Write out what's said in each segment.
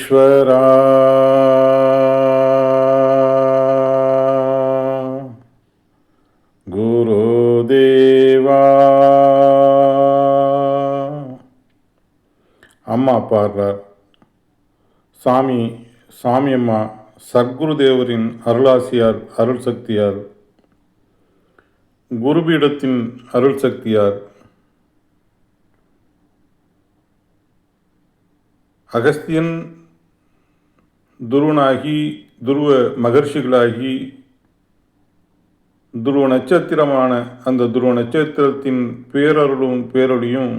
ஈஸ்வரா குருதேவா. அம்மா பாடுறார். சாமி அம்மா சர்க்குருதேவரின் அருளாசியார், அருள் சக்தியார், குருபீடத்தின் அருள் சக்தியார், அகஸ்தியன் துருவனாகி, துருவ மகர்ஷிகளாகி, துருவ நட்சத்திரமான அந்த துருவ நட்சத்திரத்தின் பேரருளும் பேரொழியும்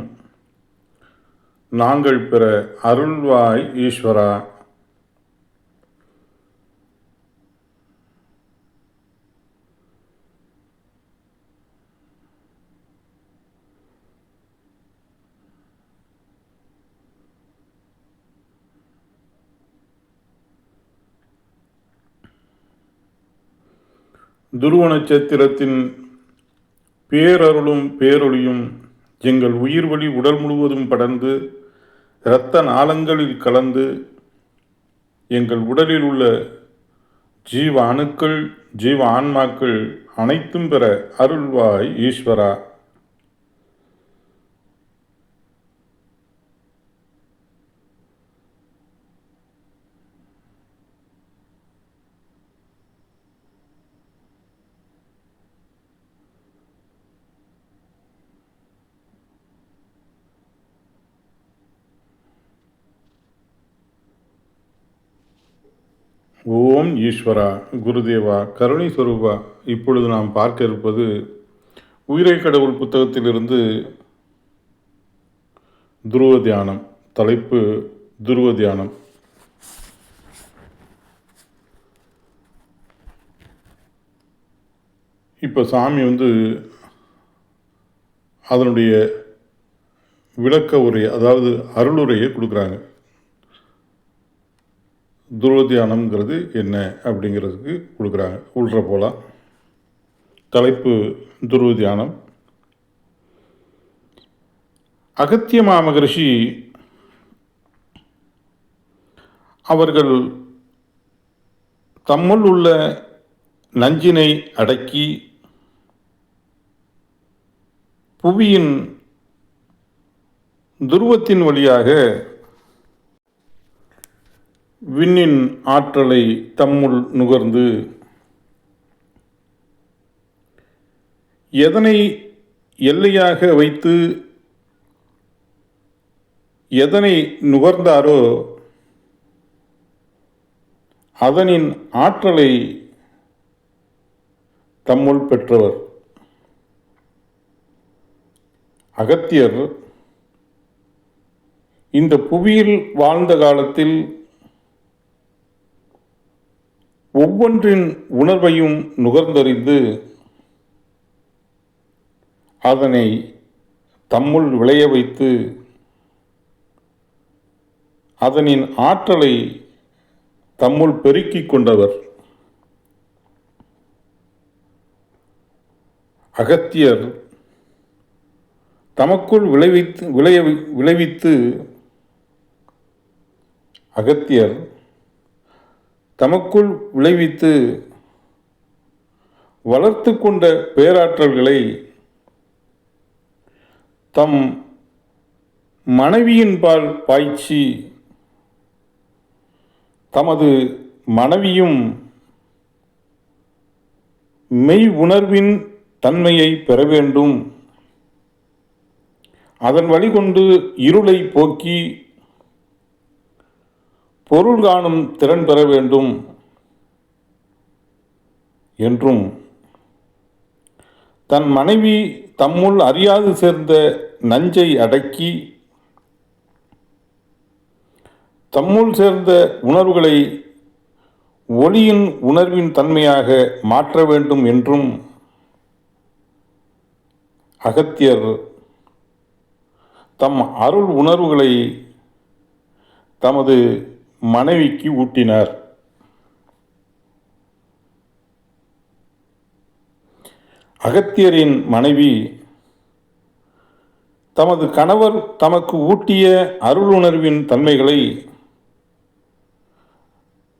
நாங்கள் பெற அருள்வாய் ஈஸ்வரா. துருவ நட்சத்திரத்தின் பேரருளும் பேரொழியும் எங்கள் உயிர் வழி உடல் முழுவதும் படர்ந்து இரத்த நாளங்களில் கலந்து எங்கள் உடலில் உள்ள ஜீவ அணுக்கள், ஜீவ ஆன்மாக்கள் அனைத்தும் பெற அருள்வாய் ஈஸ்வரா. ஓம் ஈஸ்வரா, குருதேவா, கருணை சொரூபா. இப்பொழுது நாம் பார்க்க இருப்பது உயிரை கடவுள் புத்தகத்திலிருந்து துருவ தியானம். தலைப்பு துருவ தியானம். இப்போ சாமி அதனுடைய விளக்க உரை, அதாவது அருளுரையை கொடுக்குறாங்க. துருவ தியானம்ங்கிறது என்ன அப்படிங்கிறதுக்கு கொடுக்குறாங்க. உள்ற போலாம். தலைப்பு துருவ தியானம். அகத்திய மாமகரிஷி அவர்கள் தம்முள் உள்ள நஞ்சினை அடக்கி புவியின் துருவத்தின் வழியாக விண்ணின் ஆற்றலை தம்முள் நுகர்ந்து எதனை எல்லையாக வைத்து எதனை நுகர்ந்தாரோ அதனின் ஆற்றலை தம்முள் பெற்றவர். அகத்தியர் இந்த புவியில் வாழ்ந்த காலத்தில் ஒவ்வொன்றின் உணர்வையும் நுகர்ந்தறிந்து அதனை தம்முள் விளைய வைத்து அதனின் ஆற்றலை தம்முள் பெருக்கிக் கொண்டவர். அகத்தியர் தமக்குள் விளைவித்து அகத்தியர் தமக்குள் விளைவித்து வளர்த்து கொண்ட பேராற்றல்களை தம் மனைவியின்பால் பாய்ச்சி தமது மனைவியும் மெய் உணர்வின் தன்மையை பெற வேண்டும், அதன் வழிகொண்டு இருளை போக்கி பொருள் காணும் திறன் பெற வேண்டும் என்றும், தன் மனைவி தம்முள் அறியாது சேர்ந்த நஞ்சை அடக்கி தம்முள் சேர்ந்த உணர்வுகளை ஒளியின் உணர்வின் தன்மையாக மாற்ற வேண்டும் என்றும் அகத்தியர் தம் அருள் உணர்வுகளை தமது மனைவிக்கு ஊட்டினார். அகத்தியரின் மனைவி தமது கணவர் தமக்கு ஊட்டிய அருளுணர்வின் தன்மைகளை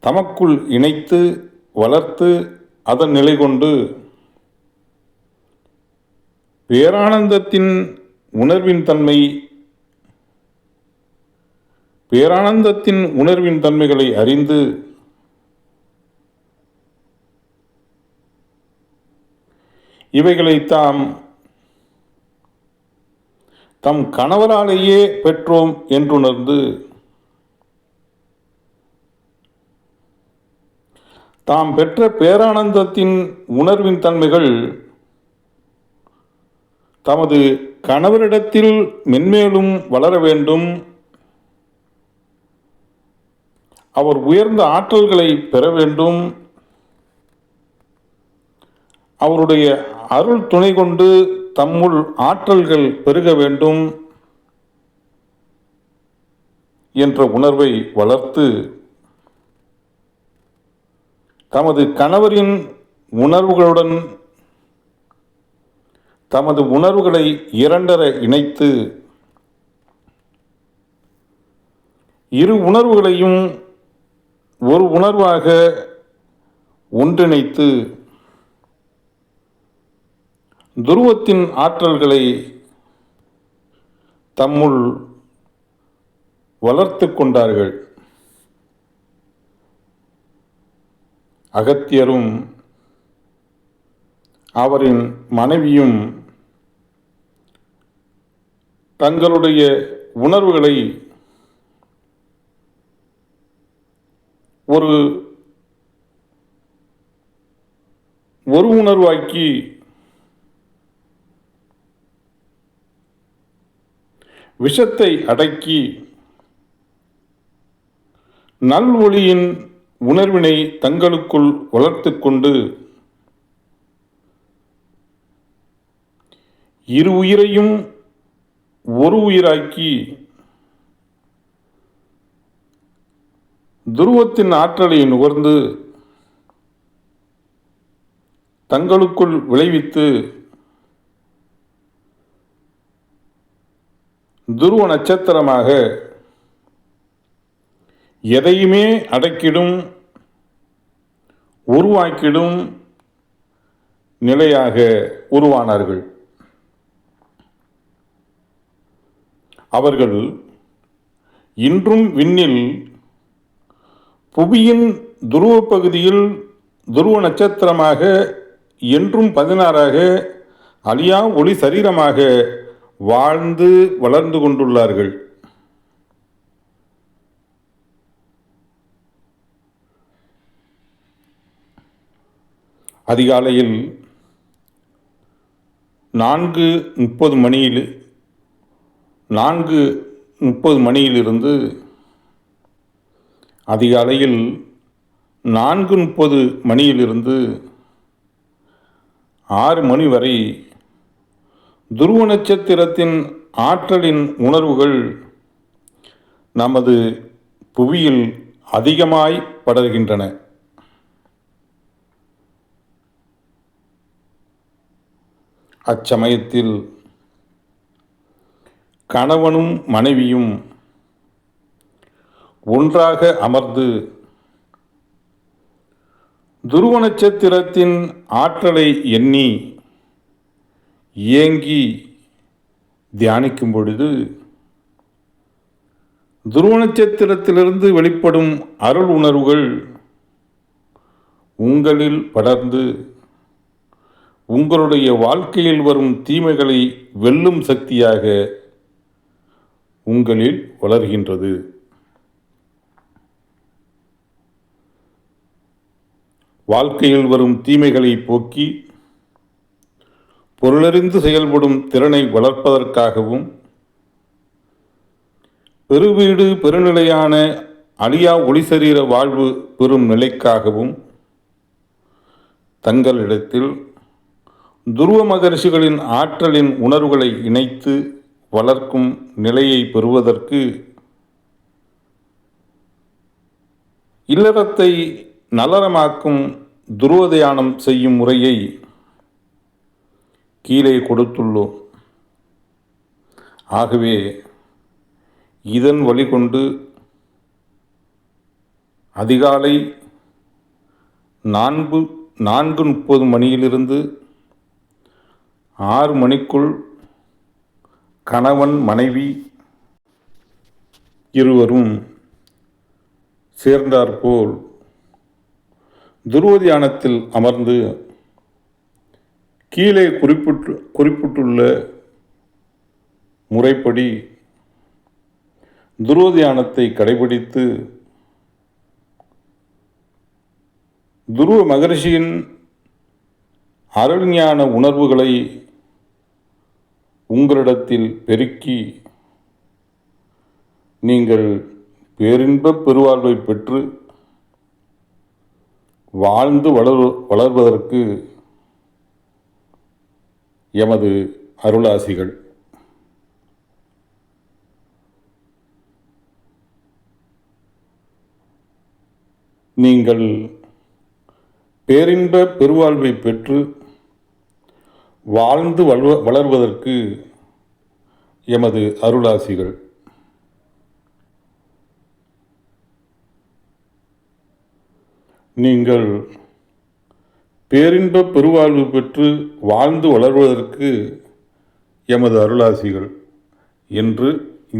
தமக்குள் இணைத்து வளர்த்து அதன் நிலை கொண்டு பேரானந்தத்தின் உணர்வின் தன்மைகளை அறிந்து இவைகளை தம் கணவராலேயே பெற்றோம் என்றுணர்ந்து தாம் பெற்ற பேரானந்தத்தின் உணர்வின் தன்மைகள் தமது கணவரிடத்தில் மென்மேலும் வளர வேண்டும், அவர் உயர்ந்த ஆற்றல்களை பெற வேண்டும், அவருடைய அருள் துணை கொண்டு தம்முள் ஆற்றல்கள் பெருக வேண்டும் என்ற உணர்வை வளர்த்து தமது கணவரின் உணர்வுகளுடன் தமது உணர்வுகளை இரண்டர இணைத்து இரு உணர்வுகளையும் ஒரு உணர்வாக ஒன்றிணைத்து துருவத்தின் ஆற்றல்களை தம்முள் வளர்த்து கொண்டார்கள். அகத்தியரும் அவரின் மனைவியும் தங்களுடைய உணர்வுகளை ஒரு உணர்வாக்கி விஷத்தை அடக்கி நல் ஒளியின் உணர்வினை தங்களுக்குள் வளர்த்து கொண்டு இரு உயிரையும் ஒரு உயிராக்கி துருவத்தின் ஆற்றலை நுகர்ந்து தங்களுக்குள் விளைவித்து துருவ நட்சத்திரமாக எதையுமே அடக்கிடும் உருவாக்கிடும் நிலையாக உருவானார்கள். அவர்கள் இன்றும் விண்ணில் புவியின் துருவ பகுதியில் துருவ நட்சத்திரமாக என்றும் 16ஆக அழியா ஒளி சரீரமாக வாழ்ந்து வளர்ந்து கொண்டுள்ளார்கள். அதிகாலையில் 4:30 மணியிலிருந்து அதிகாலையில் 4:30 மணியிலிருந்து 6 மணி வரை துருவ நட்சத்திரத்தின் ஆற்றலின் உணர்வுகள் நமது புவியில் அதிகமாய் படர்கின்றன. அச்சமயத்தில் கணவனும் மனைவியும் ஒன்றாக அமர்ந்து துருவ நட்சத்திரத்தின் ஆற்றலை எண்ணி ஏங்கி தியானிக்கும் பொழுது துருவ நட்சத்திரத்திலிருந்து வெளிப்படும் அருள் உணர்வுகள் உங்களில் படர்ந்து உங்களுடைய வாழ்க்கையில் வரும் தீமைகளை வெல்லும் சக்தியாக உங்களில் வளர்கின்றது. வாழ்க்கையில் வரும் தீமைகளை போக்கி பொருளறிந்து செயல்படும் திறனை வளர்ப்பதற்காகவும் பெருவீடு பெருநிலையான அழியா ஒளிசரீர வாழ்வு பெறும் நிலைக்காகவும் தங்களிடத்தில் துருவ மகரிஷிகளின் ஆற்றலின் உணர்வுகளை இணைத்து வளர்க்கும் நிலையை பெறுவதற்கு இல்லறத்தை நலரமாக்கும் துருவ தியானம் செய்யும் முறையை கீழே கொடுத்துள்ளோம். ஆகவே இதன் வழிகொண்டு அதிகாலை 4:30 மணியிலிருந்து 6 மணிக்குள் கணவன் மனைவி இருவரும் சேர்ந்தாற்போல் துருவ தியானத்தில் அமர்ந்து கீழே குறிப்பிட்டுள்ள முறைப்படி துருவ தியானத்தை கடைபிடித்து துருவ மகரிஷியின் அருள்ஞான உணர்வுகளை உங்களிடத்தில் பெருக்கி நீங்கள் பேரின்பப் பெருவாழ்வை பெற்று வாழ்ந்து வளர்வதற்கு எமது அருளாசிகள். நீங்கள் பேரின்ப பெருவாழ்வை பெற்று வாழ்ந்து வளர்வதற்கு எமது அருளாசிகள். நீங்கள் பேரின்ப பெருவாழ்வு பெற்று வாழ்ந்து வளர்வதற்கு எமது அருளாசிகள் என்று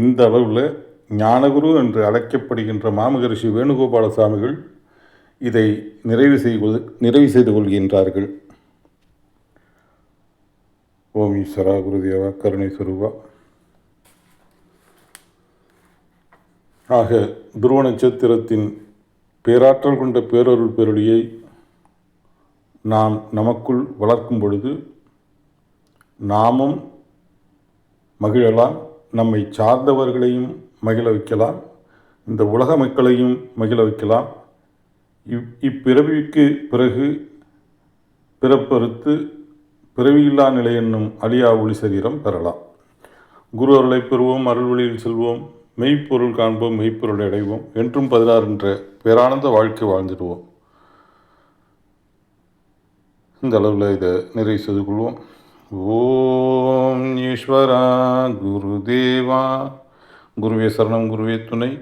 இந்த அளவில் ஞானகுரு என்று அழைக்கப்படுகின்ற மாமகரிஷி வேணுகோபால சுவாமிகள் இதை நிறைவு செய்து கொள்கின்றார்கள். ஓம் ஈஸ்வரா குருதேவா கருணை சொரூபா. ஆக துருவ நட்சத்திரத்தின் பேராற்றல் கொண்ட பேரருள் பேரொளியை நாம் நமக்குள் வளர்க்கும் பொழுது நாமும் மகிழலாம், நம்மை சார்ந்தவர்களையும் மகிழ வைக்கலாம், இந்த உலக மக்களையும் மகிழ வைக்கலாம். இப்பிறவிக்கு பிறகு பிறப்பறுத்து பிறவியில்லா நிலை என்னும் அழியா ஒளி சரீரம் பெறலாம். குரு அருளை பெறுவோம், அருள்வழியில் செல்வோம், மெய்ப்பொருள் காண்போம், மெய்ப்பொருளை அடைவோம், என்றும் 16 என்ற பேரானந்த வாழ்க்கை வாழ்ந்துடுவோம். இந்த அளவில் இதை நிறைவு செய்து கொள்வோம். ஓம் ஈஸ்வரா குருதேவா. குருவே சரணம், குருவே துணை.